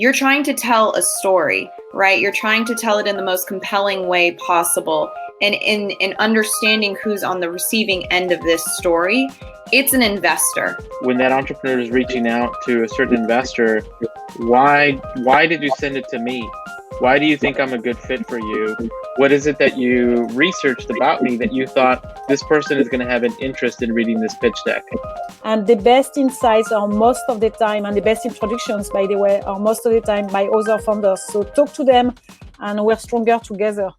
you're trying to tell a story, right? You're trying to tell it in the most compelling way possible. And in understanding who's on the receiving end of this story, it's an investor. When that entrepreneur is reaching out to a certain investor, why did you send it to me? Why do you think I'm a good fit for you? What is it that you researched about me that you thought this person is going to have an interest in reading this pitch deck? And the best insights are most of the time, and the best introductions, by the way, are most of the time by other founders. So talk to them, and we're stronger together.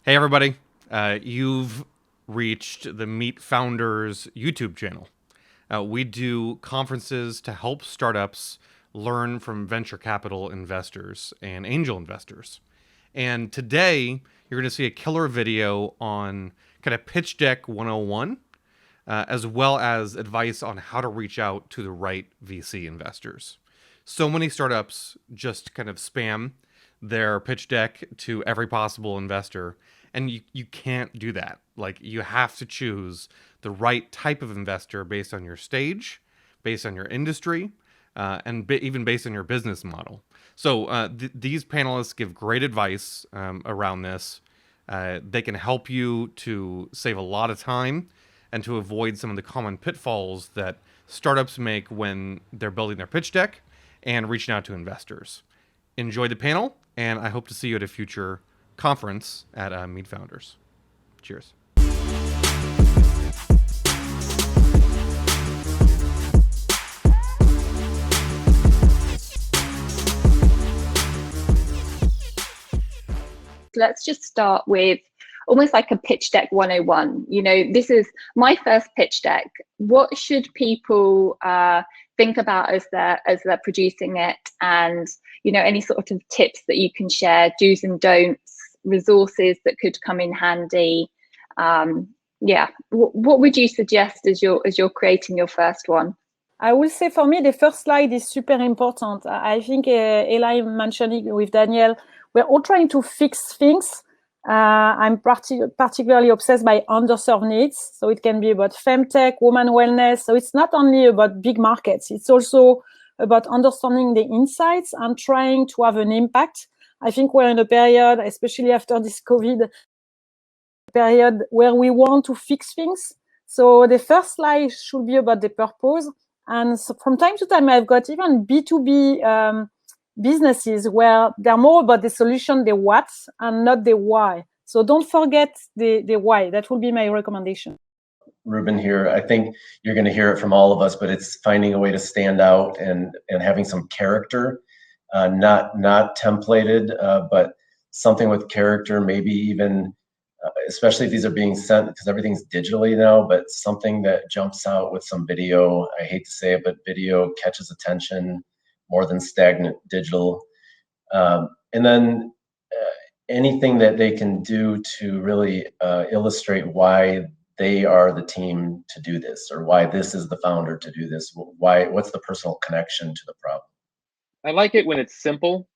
Hey, everybody. You've reached the MeetFounders YouTube channel. We do conferences to help startups learn from venture capital investors and angel investors. And today, you're going to see a killer video on kind of pitch deck 101, as well as advice on how to reach out to the right VC investors. So many startups just kind of spam their pitch deck to every possible investor, and you can't do that. Like, you have to choose the right type of investor based on your stage, based on your industry, and even based on your business model. So these panelists give great advice around this. They can help you to save a lot of time and to avoid some of the common pitfalls that startups make when they're building their pitch deck and reaching out to investors. Enjoy the panel, and I hope to see you at a future conference at MeetFounders. Cheers. Let's just start with almost like a pitch deck 101. You know, this is my first pitch deck. What should people think about as they're producing it? And, you know, any sort of tips that you can share, do's and don'ts, resources that could come in handy. What would you suggest as you're creating your first one? I will say for me, the first slide is super important. I think Eli mentioned it with Daniel. We're all trying to fix things. I'm particularly obsessed by underserved needs. So it can be about femtech, woman wellness. So it's not only about big markets. It's also about understanding the insights and trying to have an impact. I think we're in a period, especially after this COVID period, where we want to fix things. So the first slide should be about the purpose. And so from time to time, I've got even B2B businesses where they're more about the solution, the what, and not the why. So don't forget the why. That will be my recommendation. Ruben here. I think you're going to hear it from all of us, but it's finding a way to stand out and having some character, not templated, but something with character, maybe even, especially if these are being sent, because everything's digitally now, but something that jumps out with some video. I hate to say it, but video catches attention more than stagnant digital. And then anything that they can do to really illustrate why they are the team to do this, or why this is the founder to do this. What's the personal connection to the problem? I like it when it's simple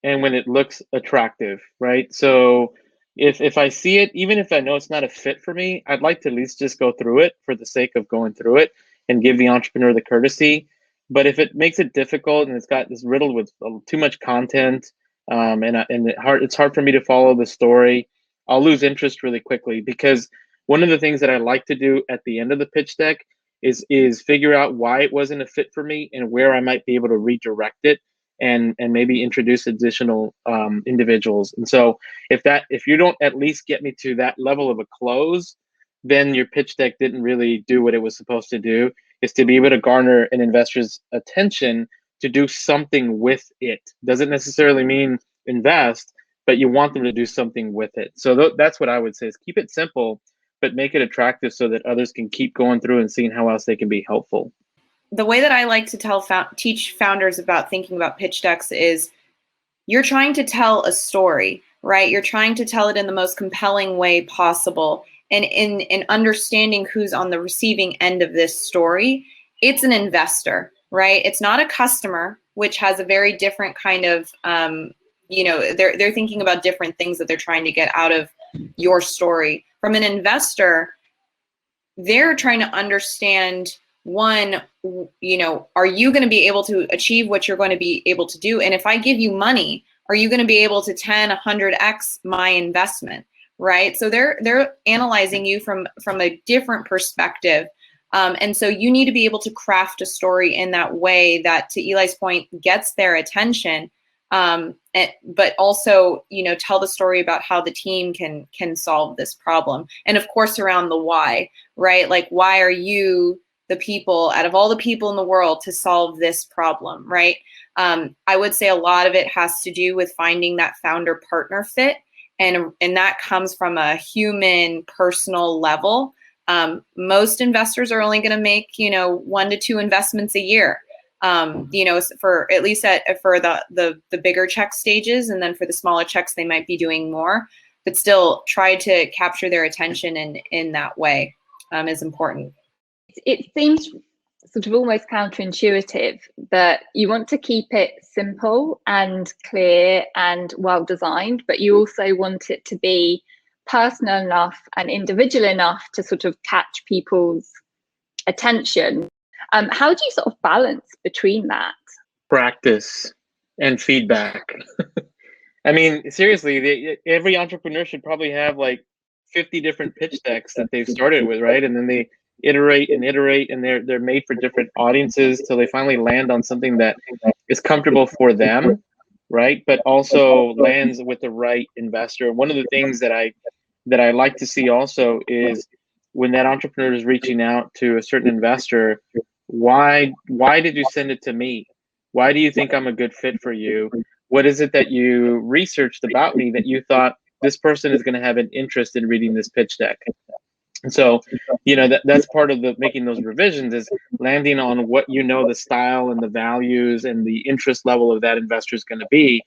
and when it looks attractive, right? So if I see it, even if I know it's not a fit for me, I'd like to at least just go through it for the sake of going through it and give the entrepreneur the courtesy. But if it makes it difficult and it's riddled with too much content, it's hard for me to follow the story, I'll lose interest really quickly. Because one of the things that I like to do at the end of the pitch deck is figure out why it wasn't a fit for me and where I might be able to redirect it and maybe introduce additional individuals. And so if you don't at least get me to that level of a close, then your pitch deck didn't really do what it was supposed to do, is to be able to garner an investor's attention to do something with it. Doesn't necessarily mean invest, but you want them to do something with it. So that's what I would say, is keep it simple, but make it attractive so that others can keep going through and seeing how else they can be helpful. The way that I like to teach founders about thinking about pitch decks is you're trying to tell a story, right? You're trying to tell it in the most compelling way possible. And in understanding who's on the receiving end of this story, it's an investor, right? It's not a customer, which has a very different kind of, they're thinking about different things that they're trying to get out of your story. From an investor, they're trying to understand one, are you going to be able to achieve what you're going to be able to do? And if I give you money, are you going to be able to 10, 100x my investment, right? So they're analyzing you from a different perspective. And so you need to be able to craft a story in that way that, to Eli's point, gets their attention. But also, tell the story about how the team can solve this problem. And of course, around the why, right? Like, why are you the people out of all the people in the world to solve this problem, right? I would say a lot of it has to do with finding that founder partner fit. And that comes from a human, personal level. Most investors are only going to make, 1 to 2 investments a year. For at least for the bigger check stages, and then for the smaller checks, they might be doing more, but still try to capture their attention in that way is important. It seems sort of almost counterintuitive that you want to keep it simple and clear and well designed, but you also want it to be personal enough and individual enough to sort of catch people's attention. How do you sort of balance between that? Practice and feedback. I mean, seriously, every entrepreneur should probably have like 50 different pitch decks that they've started with, right? And then they iterate, and they're made for different audiences till they finally land on something that is comfortable for them, right? But also lands with the right investor. One of the things that I like to see also is when that entrepreneur is reaching out to a certain investor, why did you send it to me? Why do you think I'm a good fit for you? What is it that you researched about me that you thought this person is going to have an interest in reading this pitch deck? And so, that's part of making those revisions, is landing on what the style and the values and the interest level of that investor is going to be.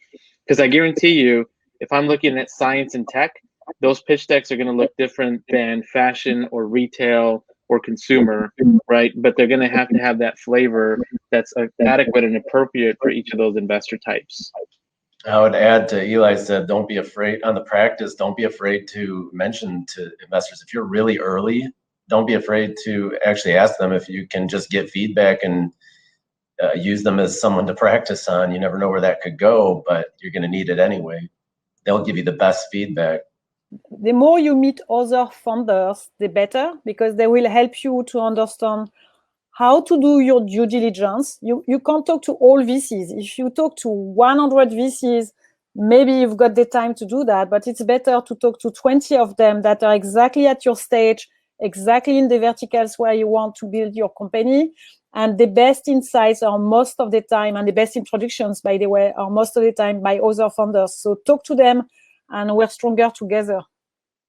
Because I guarantee you, if I'm looking at science and tech, those pitch decks are going to look different than fashion or retail or consumer, right? But they're going to have that flavor that's adequate and appropriate for each of those investor types. I would add to Eli said, don't be afraid on the practice. Don't be afraid to mention to investors. If you're really early, don't be afraid to actually ask them if you can just get feedback and use them as someone to practice on. You never know where that could go, but you're going to need it anyway. They'll give you the best feedback. The more you meet other founders, the better, because they will help you to understand how to do your due diligence. You can't talk to all VCs. If you talk to 100 VCs, maybe you've got the time to do that, but it's better to talk to 20 of them that are exactly at your stage, exactly in the verticals where you want to build your company. And the best insights are most of the time, and the best introductions, by the way, are most of the time by other founders. So talk to them, and we're stronger together.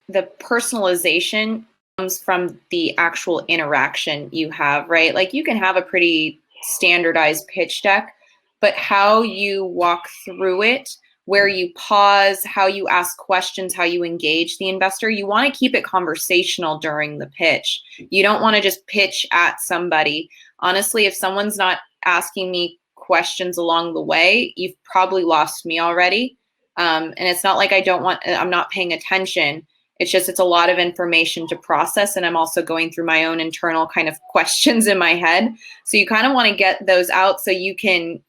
The personalization comes from the actual interaction you have, right? Like, you can have a pretty standardized pitch deck, but how you walk through it, where you pause, how you ask questions, how you engage the investor, you want to keep it conversational during the pitch. You don't want to just pitch at somebody. Honestly, if someone's not asking me questions along the way, you've probably lost me already. And it's not like I'm not paying attention. It's just, it's a lot of information to process. And I'm also going through my own internal kind of questions in my head. So you kind of want to get those out so you can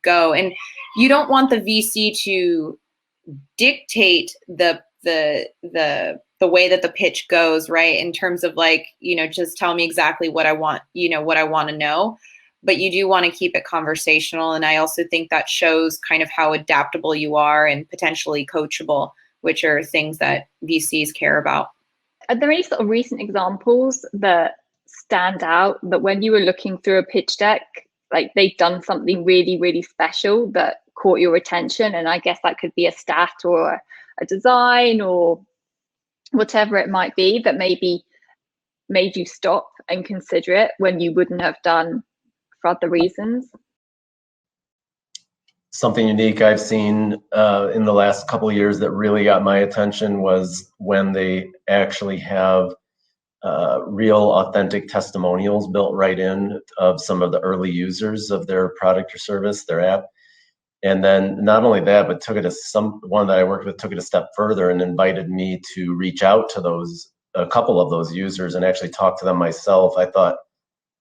go. And you don't want the VC to dictate the way that the pitch goes, right? In terms of like, just tell me exactly what I want, what I want to know. But you do want to keep it conversational. And I also think that shows kind of how adaptable you are and potentially coachable, which are things that VCs care about. Are there any sort of recent examples that stand out, that when you were looking through a pitch deck, like they've done something really, really special that caught your attention? And I guess that could be a stat or a design or whatever it might be that maybe made you stop and consider it when you wouldn't have done for other reasons. Something unique I've seen in the last couple of years that really got my attention was when they actually have real authentic testimonials built right in of some of the early users of their product or service, their app. And then not only that, but one that I worked with took it a step further and invited me to reach out to a couple of those users and actually talk to them myself. I thought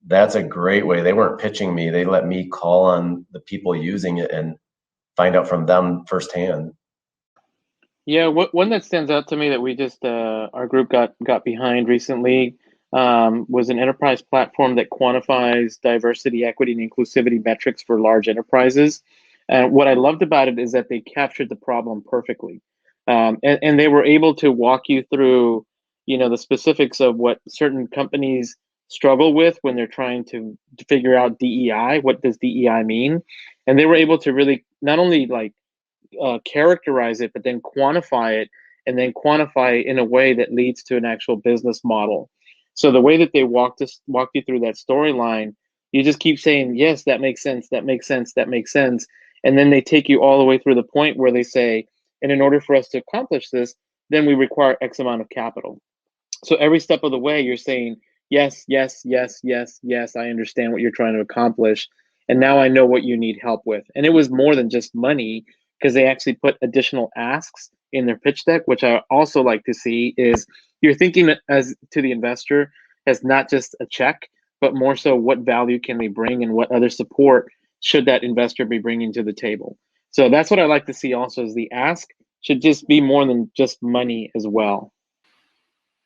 that's a great way. They weren't pitching me. They let me call on the people using it and find out from them firsthand. Yeah, one that stands out to me that we just our group got behind recently was an enterprise platform that quantifies diversity, equity, and inclusivity metrics for large enterprises. And what I loved about it is that they captured the problem perfectly, and they were able to walk you through, the specifics of what certain companies struggle with when they're trying to figure out DEI. What does DEI mean? And they were able to really not only characterize it, but then quantify it, and then quantify it in a way that leads to an actual business model. So the way that they walked you through that storyline, you just keep saying, yes, that makes sense, that makes sense, that makes sense. And then they take you all the way through the point where they say, and in order for us to accomplish this, then we require X amount of capital. So every step of the way, you're saying, yes, yes, yes, yes, yes, I understand what you're trying to accomplish. And now I know what you need help with. And it was more than just money, because they actually put additional asks in their pitch deck, which I also like to see is you're thinking as to the investor as not just a check, but more so what value can we bring and what other support should that investor be bringing to the table. So that's what I like to see also, is the ask should just be more than just money as well.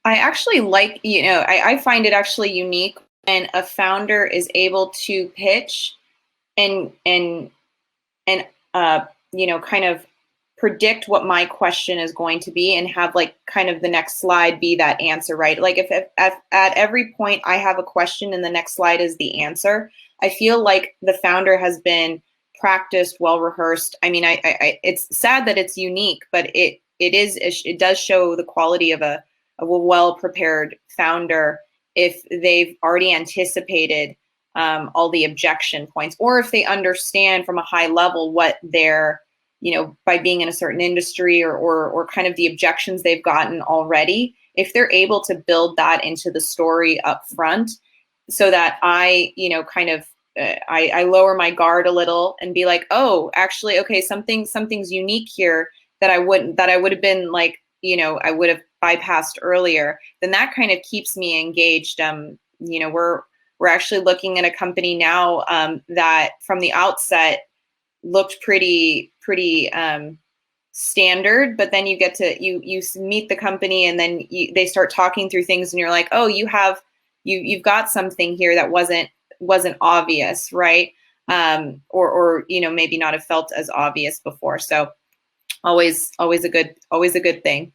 I actually like, I find it actually unique when a founder is able to pitch and kind of predict what my question is going to be and have like kind of the next slide be that answer, right? Like if at every point I have a question and the next slide is the answer, I feel like the founder has been practiced, well rehearsed. I mean, it's sad that it's unique, but it does show the quality of a well-prepared founder if they've already anticipated all the objection points, or if they understand from a high level what they're, by being in a certain industry or kind of the objections they've gotten already, if they're able to build that into the story up front so that I lower my guard a little and be like, oh, actually, okay, something's unique here that I would have been like, I would have bypassed earlier, then that kind of keeps me engaged. We're actually looking at a company now that from the outset looked pretty standard, but then you get to you meet the company and then they start talking through things and you're like, oh, you've got something here that wasn't obvious, right? Or maybe not have felt as obvious before. So always a good thing.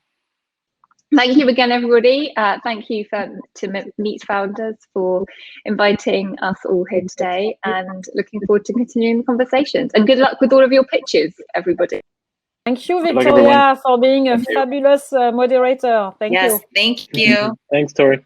Thank you again, everybody. Thank you to MeetFounders for inviting us all here today, and looking forward to continuing the conversations. And good luck with all of your pitches, everybody. Thank you, Victoria, for being a fabulous moderator. Thank you. Yes, thank you. Thanks, Tori.